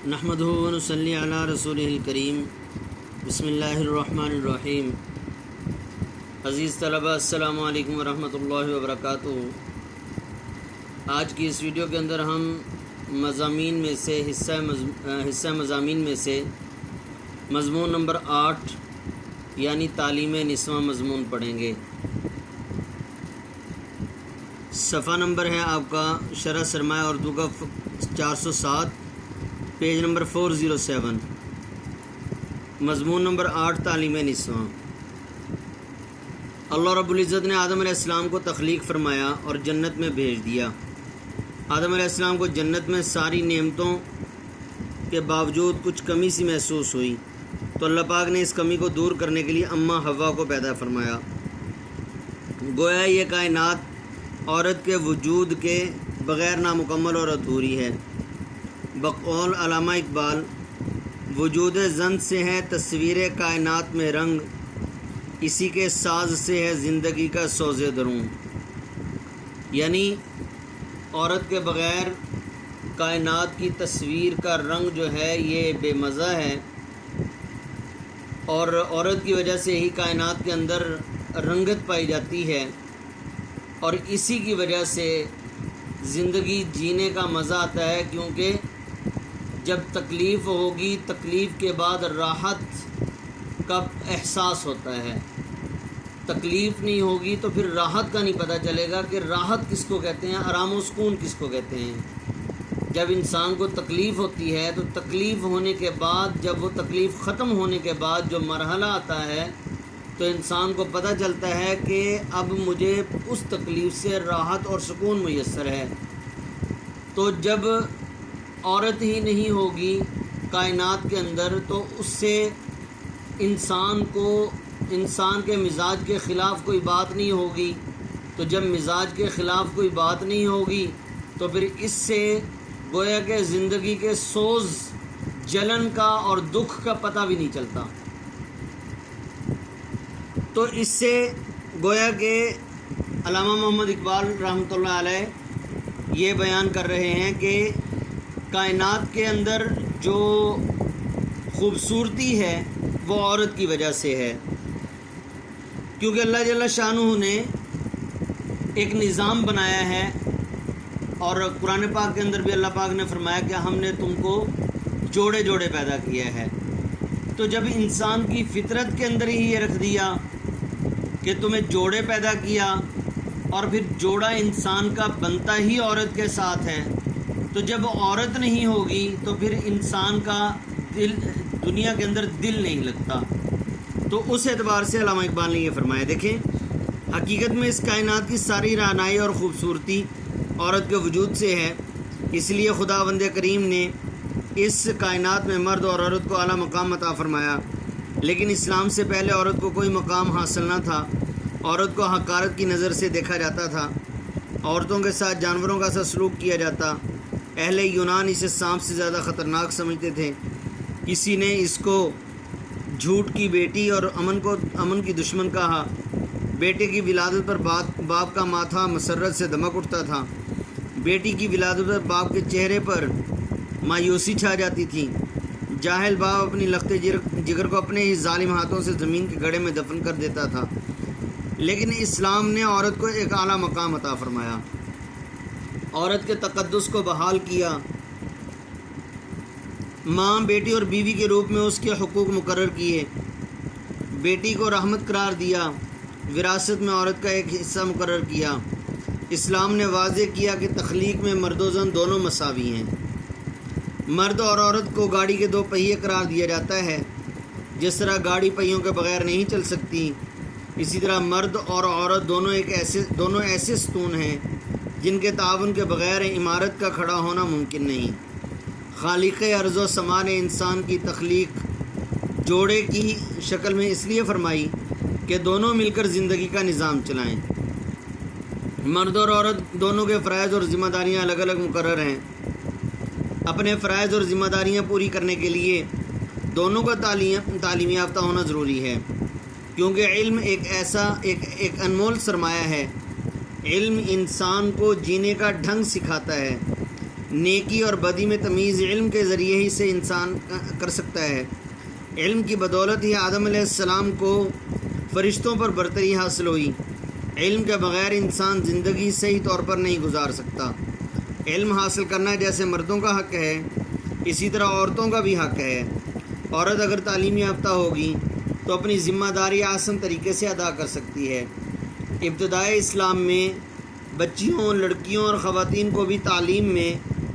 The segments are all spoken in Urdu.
نحمدہ و نصلی علی رسولہ الکریم بسم اللہ الرحمن الرحیم۔ عزیز طلبہ السلام علیکم ورحمۃ اللہ وبرکاتہ۔ آج کی اس ویڈیو کے اندر ہم مضامین میں سے حصہ مضامین میں سے مضمون نمبر 8 یعنی تعلیم نسواں مضمون پڑھیں گے۔ صفحہ نمبر ہے آپ کا شرح سرمایہ اردو کا 407، پیج نمبر 407، مضمون نمبر 8 تعلیم نسواں۔ اللہ رب العزت نے آدم علیہ السلام کو تخلیق فرمایا اور جنت میں بھیج دیا۔ آدم علیہ السلام کو جنت میں ساری نعمتوں کے باوجود کچھ کمی سی محسوس ہوئی، تو اللہ پاک نے اس کمی کو دور کرنے کے لیے اماں حوا کو پیدا فرمایا۔ گویا یہ کائنات عورت کے وجود کے بغیر نامکمل اور ادھوری ہے۔ بقول علامہ اقبال، وجود زن سے ہے تصویر کائنات میں رنگ، اسی کے ساز سے ہے زندگی کا سوز دروں۔ یعنی عورت کے بغیر کائنات کی تصویر کا رنگ جو ہے یہ بے مزہ ہے، اور عورت کی وجہ سے ہی کائنات کے اندر رنگت پائی جاتی ہے، اور اسی کی وجہ سے زندگی جینے کا مزہ آتا ہے، کیونکہ جب تکلیف ہوگی تکلیف کے بعد راحت کا احساس ہوتا ہے۔ تکلیف نہیں ہوگی تو پھر راحت کا نہیں پتہ چلے گا کہ راحت کس کو کہتے ہیں، آرام و سکون کس کو کہتے ہیں۔ جب انسان کو تکلیف ہوتی ہے تو تکلیف ہونے کے بعد، جب وہ تکلیف ختم ہونے کے بعد جو مرحلہ آتا ہے تو انسان کو پتہ چلتا ہے کہ اب مجھے اس تکلیف سے راحت اور سکون میسر ہے۔ تو جب عورت ہی نہیں ہوگی کائنات کے اندر تو اس سے انسان کے مزاج کے خلاف کوئی بات نہیں ہوگی، تو جب مزاج کے خلاف کوئی بات نہیں ہوگی تو پھر اس سے گویا کہ زندگی کے سوز، جلن کا اور دکھ کا پتہ بھی نہیں چلتا۔ تو اس سے گویا کہ علامہ محمد اقبال رحمۃ اللہ علیہ یہ بیان کر رہے ہیں کہ کائنات کے اندر جو خوبصورتی ہے وہ عورت کی وجہ سے ہے، کیونکہ اللہ جل شانہ نے ایک نظام بنایا ہے، اور قرآن پاک کے اندر بھی اللہ پاک نے فرمایا کہ ہم نے تم کو جوڑے جوڑے پیدا کیا ہے۔ تو جب انسان کی فطرت کے اندر ہی یہ رکھ دیا کہ تمہیں جوڑے پیدا کیا، اور پھر جوڑا انسان کا بنتا ہی عورت کے ساتھ ہے، تو جب عورت نہیں ہوگی تو پھر انسان کا دل، دنیا کے اندر دل نہیں لگتا۔ تو اس اعتبار سے علامہ اقبال نے یہ فرمایا۔ دیکھیں، حقیقت میں اس کائنات کی ساری رعنائی اور خوبصورتی عورت کے وجود سے ہے، اس لیے خداوند کریم نے اس کائنات میں مرد اور عورت کو اعلیٰ مقام عطا فرمایا۔ لیکن اسلام سے پہلے عورت کو کوئی مقام حاصل نہ تھا، عورت کو حقارت کی نظر سے دیکھا جاتا تھا، عورتوں کے ساتھ جانوروں کا سا سلوک کیا جاتا۔ اہل یونان اسے سانپ سے زیادہ خطرناک سمجھتے تھے۔ کسی نے اس کو جھوٹ کی بیٹی اور امن کی دشمن کہا۔ بیٹے کی ولادت پر باپ کا ماتھا مسرت سے دمک اٹھتا تھا۔ بیٹی کی ولادت پر باپ کے چہرے پر مایوسی چھا جاتی تھی۔ جاہل باپ اپنی لخت جگر کو اپنے ہی ظالم ہاتھوں سے زمین کے گڑھے میں دفن کر دیتا تھا۔ لیکن اسلام نے عورت کو ایک اعلیٰ مقام عطا فرمایا، عورت کے تقدس کو بحال کیا، ماں، بیٹی اور بیوی کے روپ میں اس کے حقوق مقرر کیے، بیٹی کو رحمت قرار دیا، وراثت میں عورت کا ایک حصہ مقرر کیا۔ اسلام نے واضح کیا کہ تخلیق میں مرد و زن دونوں مساوی ہیں۔ مرد اور عورت کو گاڑی کے 2 پہیے قرار دیا جاتا ہے۔ جس طرح گاڑی پہیوں کے بغیر نہیں چل سکتی، اسی طرح مرد اور عورت دونوں ایسے ستون ہیں جن کے تعاون کے بغیر عمارت کا کھڑا ہونا ممکن نہیں۔ خالق ارض و سما نے انسان کی تخلیق جوڑے کی شکل میں اس لیے فرمائی کہ دونوں مل کر زندگی کا نظام چلائیں۔ مرد اور عورت دونوں کے فرائض اور ذمہ داریاں الگ الگ مقرر ہیں۔ اپنے فرائض اور ذمہ داریاں پوری کرنے کے لیے دونوں کا تعلیم یافتہ ہونا ضروری ہے، کیونکہ علم ایک انمول سرمایہ ہے۔ علم انسان کو جینے کا ڈھنگ سکھاتا ہے۔ نیکی اور بدی میں تمیز علم کے ذریعے ہی سے انسان کر سکتا ہے۔ علم کی بدولت ہی آدم علیہ السلام کو فرشتوں پر برتری حاصل ہوئی۔ علم کے بغیر انسان زندگی صحیح طور پر نہیں گزار سکتا۔ علم حاصل کرنا جیسے مردوں کا حق ہے، اسی طرح عورتوں کا بھی حق ہے۔ عورت اگر تعلیم یافتہ ہوگی تو اپنی ذمہ داری آسان طریقے سے ادا کر سکتی ہے۔ ابتدائی اسلام میں بچیوں، لڑکیوں اور خواتین کو بھی تعلیم میں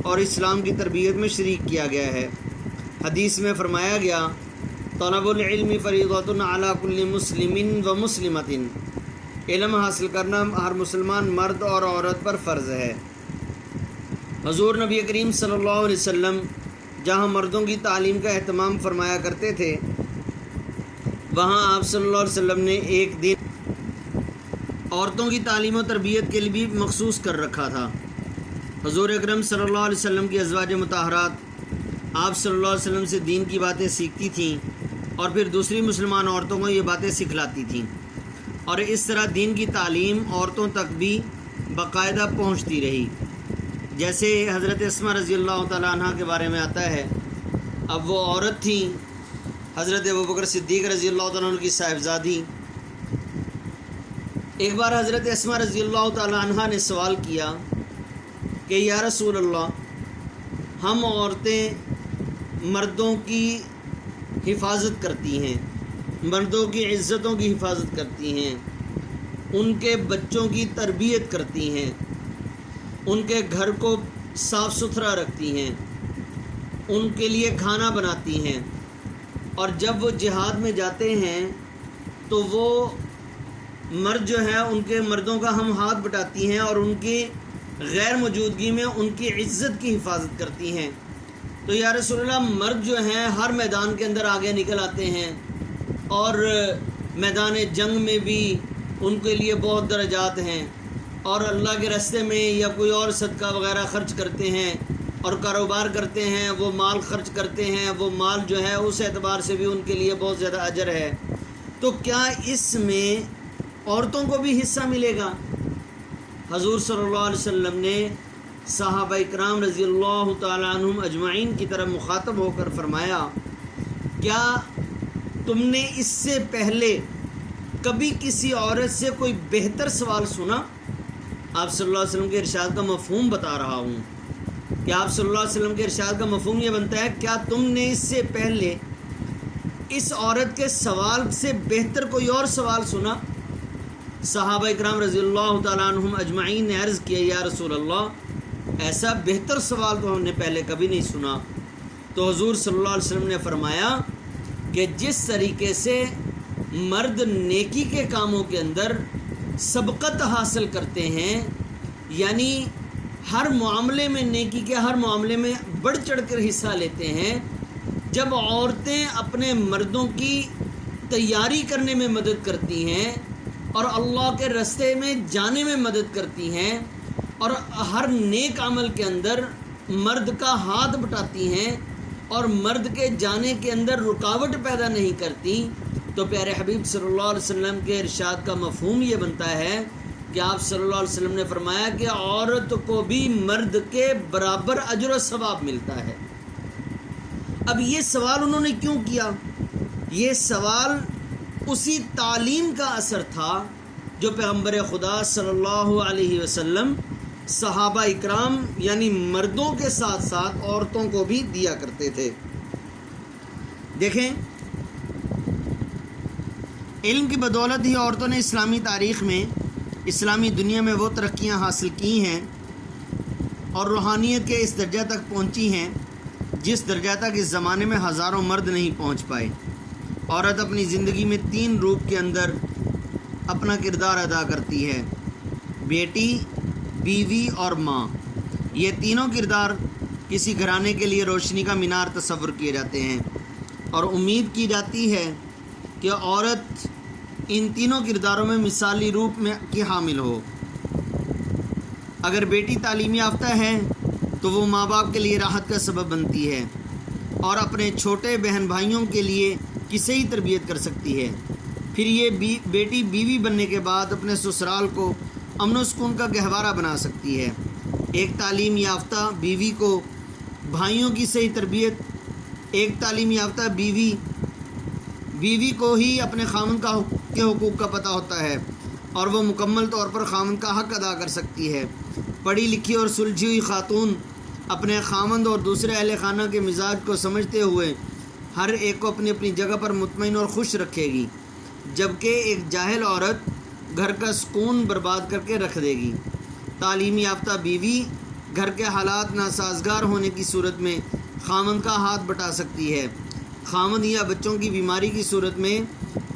اور اسلام کی تربیت میں شریک کیا گیا ہے۔ حدیث میں فرمایا گیا، طلب العلم فریضۃ علی کل مسلم و مسلمۃ، علم حاصل کرنا ہر مسلمان مرد اور عورت پر فرض ہے۔ حضور نبی کریم صلی اللہ علیہ وسلم جہاں مردوں کی تعلیم کا اہتمام فرمایا کرتے تھے، وہاں آپ صلی اللہ علیہ وسلم نے ایک دن عورتوں کی تعلیم و تربیت کے لیے بھی مخصوص کر رکھا تھا۔ حضور اکرم صلی اللہ علیہ وسلم کی ازواج مطہرات آپ صلی اللہ علیہ وسلم سے دین کی باتیں سیکھتی تھیں اور پھر دوسری مسلمان عورتوں کو یہ باتیں سکھلاتی تھیں، اور اس طرح دین کی تعلیم عورتوں تک بھی باقاعدہ پہنچتی رہی۔ جیسے حضرت اسماء رضی اللہ تعالیٰ عنہ کے بارے میں آتا ہے، اب وہ عورت تھیں، حضرت ابوبکر صدیق رضی اللہ تعالیٰ عنہ کی صاحبزادی۔ ایک بار حضرت اسماء رضی اللہ تعالیٰ عنہ نے سوال کیا کہ یا رسول اللہ، ہم عورتیں مردوں کی حفاظت کرتی ہیں، مردوں کی عزتوں کی حفاظت کرتی ہیں، ان کے بچوں کی تربیت کرتی ہیں، ان کے گھر کو صاف ستھرا رکھتی ہیں، ان کے لیے کھانا بناتی ہیں، اور جب وہ جہاد میں جاتے ہیں تو وہ مرد جو ہے ان کے مردوں کا ہم ہاتھ بٹاتی ہیں اور ان کی غیر موجودگی میں ان کی عزت کی حفاظت کرتی ہیں۔ تو یا رسول اللہ، مرد جو ہیں ہر میدان کے اندر آگے نکل آتے ہیں اور میدان جنگ میں بھی ان کے لیے بہت درجات ہیں، اور اللہ کے راستے میں یا کوئی اور صدقہ وغیرہ خرچ کرتے ہیں اور کاروبار کرتے ہیں، وہ مال خرچ کرتے ہیں، وہ مال جو ہے اس اعتبار سے بھی ان کے لیے بہت زیادہ اجر ہے۔ تو کیا اس میں عورتوں کو بھی حصہ ملے گا؟ حضور صلی اللہ علیہ وسلم نے صحابہ اکرام رضی اللہ تعالیٰ عنہم اجمعین کی طرف مخاطب ہو کر فرمایا، کیا تم نے اس سے پہلے کبھی کسی عورت سے کوئی بہتر سوال سنا؟ آپ صلی اللہ علیہ وسلم کے ارشاد کا مفہوم بتا رہا ہوں کہ آپ صلی اللہ علیہ وسلم کے ارشاد کا مفہوم یہ بنتا ہے، کیا تم نے اس سے پہلے اس عورت کے سوال سے بہتر کوئی اور سوال سنا؟ صحابہ اکرام رضی اللہ تعالیٰ عنہم اجمعین نے عرض کیا، یا رسول اللہ، ایسا بہتر سوال تو ہم نے پہلے کبھی نہیں سنا۔ تو حضور صلی اللہ علیہ وسلم نے فرمایا کہ جس طریقے سے مرد نیکی کے کاموں کے اندر سبقت حاصل کرتے ہیں، یعنی ہر معاملے میں نیکی کے ہر معاملے میں بڑھ چڑھ کر حصہ لیتے ہیں، جب عورتیں اپنے مردوں کی تیاری کرنے میں مدد کرتی ہیں اور اللہ کے راستے میں جانے میں مدد کرتی ہیں اور ہر نیک عمل کے اندر مرد کا ہاتھ بٹاتی ہیں اور مرد کے جانے کے اندر رکاوٹ پیدا نہیں کرتی، تو پیارے حبیب صلی اللہ علیہ وسلم کے ارشاد کا مفہوم یہ بنتا ہے کہ آپ صلی اللہ علیہ وسلم نے فرمایا کہ عورت کو بھی مرد کے برابر اجر و ثواب ملتا ہے۔ اب یہ سوال انہوں نے کیوں کیا؟ یہ سوال اسی تعلیم کا اثر تھا جو پیغمبر خدا صلی اللہ علیہ وسلم صحابہ اکرام یعنی مردوں کے ساتھ ساتھ عورتوں کو بھی دیا کرتے تھے۔ دیکھیں، علم کی بدولت ہی عورتوں نے اسلامی تاریخ میں، اسلامی دنیا میں وہ ترقیاں حاصل کی ہیں اور روحانیت کے اس درجہ تک پہنچی ہیں جس درجہ تک اس زمانے میں ہزاروں مرد نہیں پہنچ پائے۔ عورت اپنی زندگی میں 3 روپ کے اندر اپنا کردار ادا کرتی ہے: بیٹی، بیوی اور ماں۔ یہ تینوں کردار کسی گھرانے کے لیے روشنی کا مینار تصور کیے جاتے ہیں، اور امید کی جاتی ہے کہ عورت ان تینوں کرداروں میں مثالی روپ میں کی حامل ہو۔ اگر بیٹی تعلیم یافتہ ہے تو وہ ماں باپ کے لیے راحت کا سبب بنتی ہے اور اپنے چھوٹے بہن بھائیوں کے لیے کی صحیح تربیت کر سکتی ہے۔ پھر یہ بیٹی بیوی بننے کے بعد اپنے سسرال کو امن و سکون کا گہوارہ بنا سکتی ہے۔ ایک تعلیم یافتہ بیوی کو بھائیوں کی صحیح تربیت، ایک تعلیم یافتہ بیوی کو ہی اپنے خاوند کے حقوق کا پتہ ہوتا ہے اور وہ مکمل طور پر خاوند کا حق ادا کر سکتی ہے۔ پڑھی لکھی اور سلجھی ہوئی خاتون اپنے خاوند اور دوسرے اہل خانہ کے مزاج کو سمجھتے ہوئے ہر ایک کو اپنی اپنی جگہ پر مطمئن اور خوش رکھے گی، جبکہ ایک جاہل عورت گھر کا سکون برباد کر کے رکھ دے گی۔ تعلیم یافتہ بیوی گھر کے حالات ناسازگار ہونے کی صورت میں خاوند کا ہاتھ بٹا سکتی ہے۔ خاوند یا بچوں کی بیماری کی صورت میں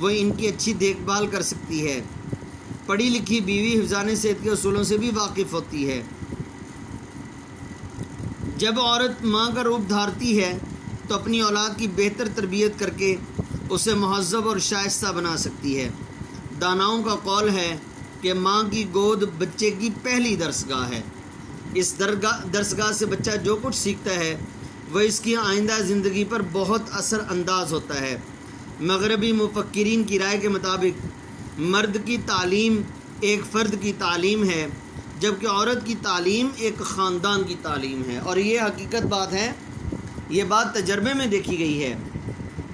وہ ان کی اچھی دیکھ بھال کر سکتی ہے۔ پڑھی لکھی بیوی حفظان صحت کے اصولوں سے بھی واقف ہوتی ہے۔ جب عورت ماں کا روپ دھارتی ہے تو اپنی اولاد کی بہتر تربیت کر کے اسے مہذب اور شائستہ بنا سکتی ہے۔ داناؤں کا قول ہے کہ ماں کی گود بچے کی پہلی درسگاہ ہے۔ اس درسگاہ سے بچہ جو کچھ سیکھتا ہے وہ اس کی آئندہ زندگی پر بہت اثر انداز ہوتا ہے۔ مغربی مفکرین کی رائے کے مطابق مرد کی تعلیم ایک فرد کی تعلیم ہے، جبکہ عورت کی تعلیم ایک خاندان کی تعلیم ہے، اور یہ حقیقت بات ہے، یہ بات تجربے میں دیکھی گئی ہے۔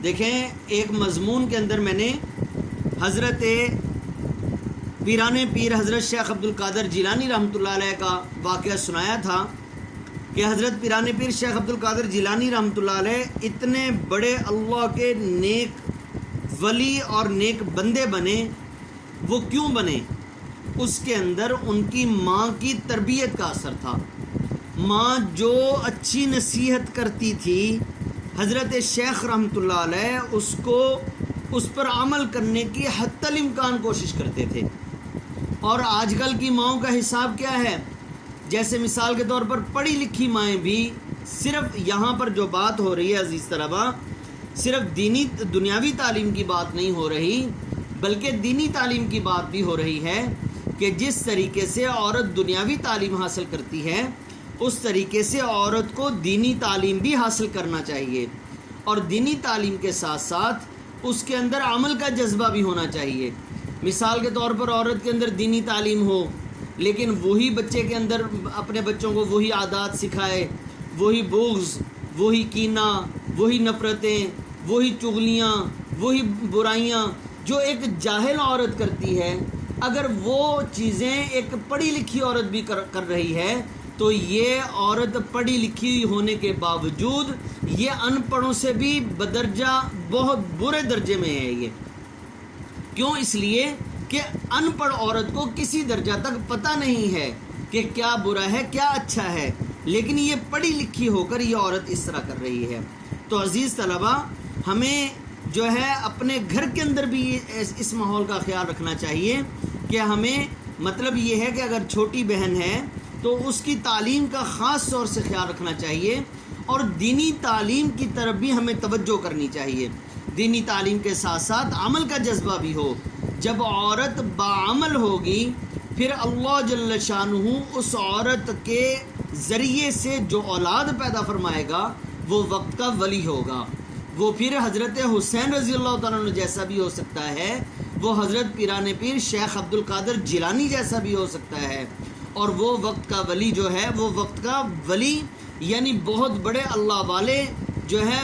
دیکھیں، ایک مضمون کے اندر میں نے حضرت پیران پیر حضرت شیخ عبد القادر جیلانی رحمۃ اللہ علیہ کا واقعہ سنایا تھا کہ حضرت پیران پیر شیخ عبد القادر جیلانی رحمۃ اللہ علیہ اتنے بڑے اللہ کے نیک ولی اور نیک بندے بنے۔ وہ کیوں بنے؟ اس کے اندر ان کی ماں کی تربیت کا اثر تھا۔ ماں جو اچھی نصیحت کرتی تھی، حضرت شیخ رحمۃ اللہ علیہ اس پر عمل کرنے کی حتی الامکان کوشش کرتے تھے۔ اور آج کل کی ماؤں کا حساب کیا ہے؟ جیسے مثال کے طور پر پڑھی لکھی مائیں بھی، صرف یہاں پر جو بات ہو رہی ہے عزیز طلبہ، صرف دنیاوی تعلیم کی بات نہیں ہو رہی، بلکہ دینی تعلیم کی بات بھی ہو رہی ہے کہ جس طریقے سے عورت دنیاوی تعلیم حاصل کرتی ہے، اس طریقے سے عورت کو دینی تعلیم بھی حاصل کرنا چاہیے، اور دینی تعلیم کے ساتھ ساتھ اس کے اندر عمل کا جذبہ بھی ہونا چاہیے۔ مثال کے طور پر عورت کے اندر دینی تعلیم ہو، لیکن وہی بچے کے اندر اپنے بچوں کو وہی عادات سکھائے، وہی بغض، وہی کینہ، وہی نفرتیں، وہی چغلیاں، وہی برائیاں جو ایک جاہل عورت کرتی ہے، اگر وہ چیزیں ایک پڑھی لکھی عورت بھی کر رہی ہے تو یہ عورت پڑھی لکھی ہونے کے باوجود یہ ان پڑھوں سے بھی بدرجہ بہت برے درجے میں ہے۔ یہ کیوں؟ اس لیے کہ ان پڑھ عورت کو کسی درجہ تک پتہ نہیں ہے کہ کیا برا ہے کیا اچھا ہے، لیکن یہ پڑھی لکھی ہو کر یہ عورت اس طرح کر رہی ہے۔ تو عزیز طلبہ، ہمیں جو ہے اپنے گھر کے اندر بھی اس ماحول کا خیال رکھنا چاہیے کہ ہمیں مطلب یہ ہے کہ اگر چھوٹی بہن ہے تو اس کی تعلیم کا خاص طور سے خیال رکھنا چاہیے، اور دینی تعلیم کی طرف بھی ہمیں توجہ کرنی چاہیے۔ دینی تعلیم کے ساتھ ساتھ عمل کا جذبہ بھی ہو۔ جب عورت باعمل ہوگی، پھر اللہ جل شانہ اس عورت کے ذریعے سے جو اولاد پیدا فرمائے گا وہ وقت کا ولی ہوگا۔ وہ پھر حضرت حسین رضی اللہ تعالیٰ عنہ جیسا بھی ہو سکتا ہے، وہ حضرت پیران پیر شیخ عبد القادر جیلانی جیسا بھی ہو سکتا ہے، اور وہ وقت کا ولی جو ہے، وہ وقت کا ولی یعنی بہت بڑے اللہ والے جو ہے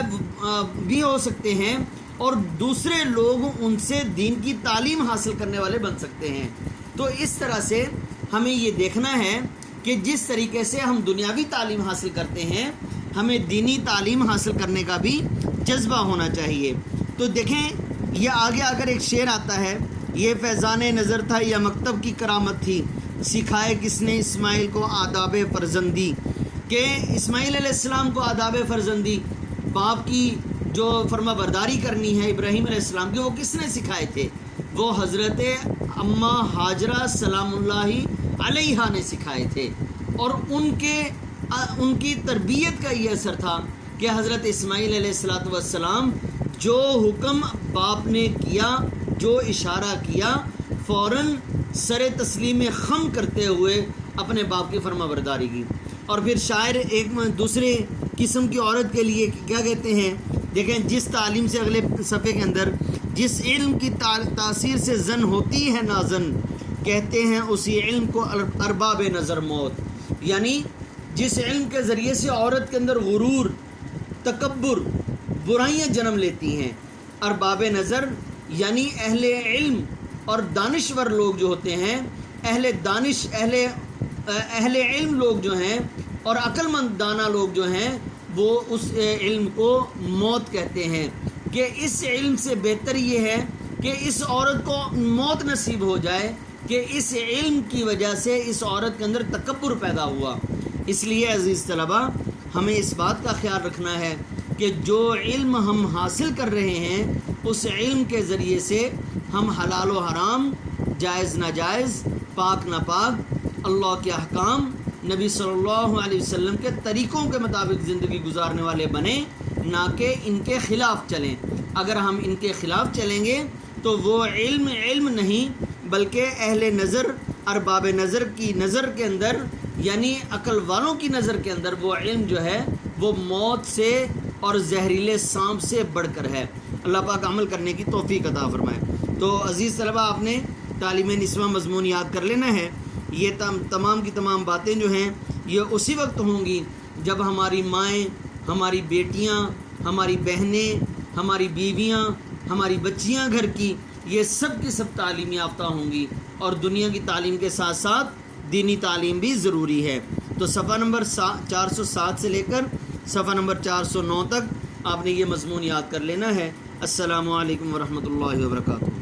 بھی ہو سکتے ہیں، اور دوسرے لوگ ان سے دین کی تعلیم حاصل کرنے والے بن سکتے ہیں۔ تو اس طرح سے ہمیں یہ دیکھنا ہے کہ جس طریقے سے ہم دنیاوی تعلیم حاصل کرتے ہیں، ہمیں دینی تعلیم حاصل کرنے کا بھی جذبہ ہونا چاہیے۔ تو دیکھیں، یہ آگے اگر ایک شعر آتا ہے، یہ فیضان نظر تھا یا مکتب کی کرامت تھی، سکھائے کس نے اسماعیل کو آداب فرزندی، کہ اسماعیل علیہ السلام کو آداب فرزندی، باپ کی جو فرما برداری کرنی ہے ابراہیم علیہ السلام کی، وہ کس نے سکھائے تھے؟ وہ حضرت اماں ہاجرہ سلام اللہ علیہا نے سکھائے تھے، اور ان کی تربیت کا یہ اثر تھا کہ حضرت اسماعیل علیہ السلام جو حکم باپ نے کیا، جو اشارہ کیا، فوراً سر تسلیم خم کرتے ہوئے اپنے باپ کی فرما برداری کی۔ اور پھر شاعر ایک دوسرے قسم کی عورت کے لیے کیا کہتے ہیں، دیکھیں، جس تعلیم سے اگلے صفحے کے اندر، جس علم کی تاثیر سے زن ہوتی ہے نازن، کہتے ہیں اسی علم کو ارباب نظر موت۔ یعنی جس علم کے ذریعے سے عورت کے اندر غرور، تکبر، برائیاں جنم لیتی ہیں۔ ارباب نظر یعنی اہل علم اور دانشور لوگ جو ہوتے ہیں، اہل علم لوگ جو ہیں اور عقل مند دانا لوگ جو ہیں، وہ اس علم کو موت کہتے ہیں کہ اس علم سے بہتر یہ ہے کہ اس عورت کو موت نصیب ہو جائے کہ اس علم کی وجہ سے اس عورت کے اندر تکبر پیدا ہوا۔ اس لیے عزیز طلبہ، ہمیں اس بات کا خیال رکھنا ہے کہ جو علم ہم حاصل کر رہے ہیں اس علم کے ذریعے سے ہم حلال و حرام، جائز ناجائز، پاک ناپاک، اللہ کے احکام، نبی صلی اللہ علیہ وسلم کے طریقوں کے مطابق زندگی گزارنے والے بنیں، نہ کہ ان کے خلاف چلیں۔ اگر ہم ان کے خلاف چلیں گے تو وہ علم نہیں بلکہ اہل نظر، ارباب نظر کی نظر کے اندر، یعنی عقل والوں کی نظر کے اندر وہ علم جو ہے وہ موت سے اور زہریلے سانپ سے بڑھ کر ہے۔ اللہ پاک عمل کرنے کی توفیق عطا فرمائے۔ تو عزیز طلبہ، آپ نے تعلیم نسواں مضمون یاد کر لینا ہے۔ یہ تمام کی تمام باتیں جو ہیں یہ اسی وقت ہوں گی جب ہماری مائیں، ہماری بیٹیاں، ہماری بہنیں، ہماری بیویاں، ہماری بچیاں گھر کی، یہ سب کی سب تعلیم یافتہ ہوں گی، اور دنیا کی تعلیم کے ساتھ ساتھ دینی تعلیم بھی ضروری ہے۔ تو صفحہ نمبر 407 سے لے کر صفحہ نمبر 409 تک آپ نے یہ مضمون یاد کر لینا ہے۔ السلام علیکم ورحمۃ اللہ وبرکاتہ۔